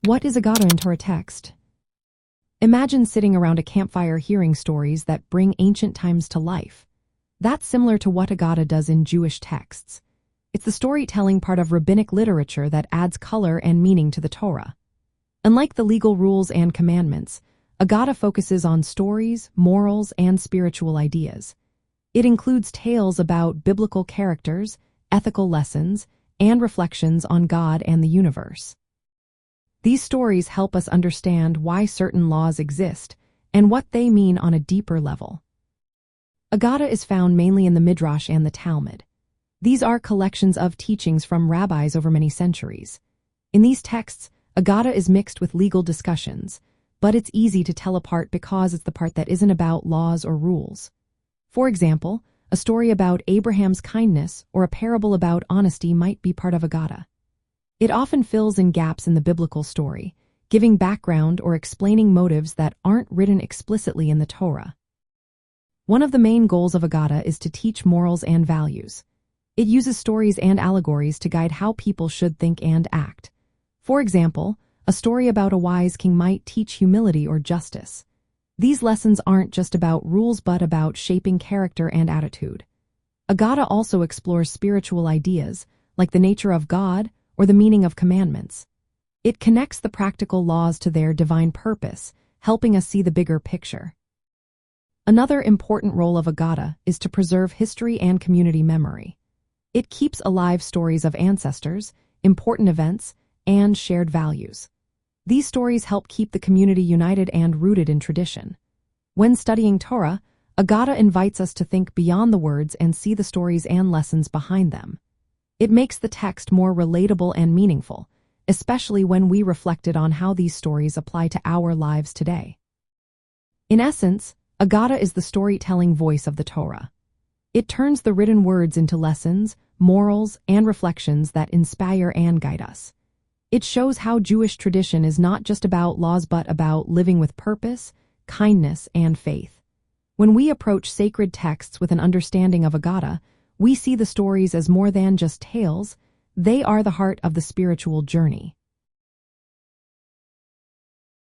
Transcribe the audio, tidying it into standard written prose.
What is Aggadah in Torah text? Imagine sitting around a campfire hearing stories that bring ancient times to life. That's similar to what Aggadah does in Jewish texts. It's the storytelling part of rabbinic literature that adds color and meaning to the Torah. Unlike the legal rules and commandments, Aggadah focuses on stories, morals, and spiritual ideas. It includes tales about biblical characters, ethical lessons, and reflections on God and the universe. These stories help us understand why certain laws exist and what they mean on a deeper level. Aggadah is found mainly in the Midrash and the Talmud. These are collections of teachings from rabbis over many centuries. In these texts, Aggadah is mixed with legal discussions, but it's easy to tell apart because it's the part that isn't about laws or rules. For example, a story about Abraham's kindness or a parable about honesty might be part of Aggadah. It often fills in gaps in the biblical story, giving background or explaining motives that aren't written explicitly in the Torah. One of the main goals of Aggadah is to teach morals and values. It uses stories and allegories to guide how people should think and act. For example, a story about a wise king might teach humility or justice. These lessons aren't just about rules but about shaping character and attitude. Aggadah also explores spiritual ideas, like the nature of God or the meaning of commandments. It connects the practical laws to their divine purpose, helping us see the bigger picture. Another important role of Aggadah is to preserve history and community memory. It keeps alive stories of ancestors, important events, and shared values. These stories help keep the community united and rooted in tradition. When studying Torah, Aggadah invites us to think beyond the words and see the stories and lessons behind them. It makes the text more relatable and meaningful, especially when we reflected on how these stories apply to our lives today. In essence, Aggadah is the storytelling voice of the Torah. It turns the written words into lessons, morals, and reflections that inspire and guide us. It shows how Jewish tradition is not just about laws but about living with purpose, kindness, and faith. When we approach sacred texts with an understanding of Aggadah, we see the stories as more than just tales. They are the heart of the spiritual journey.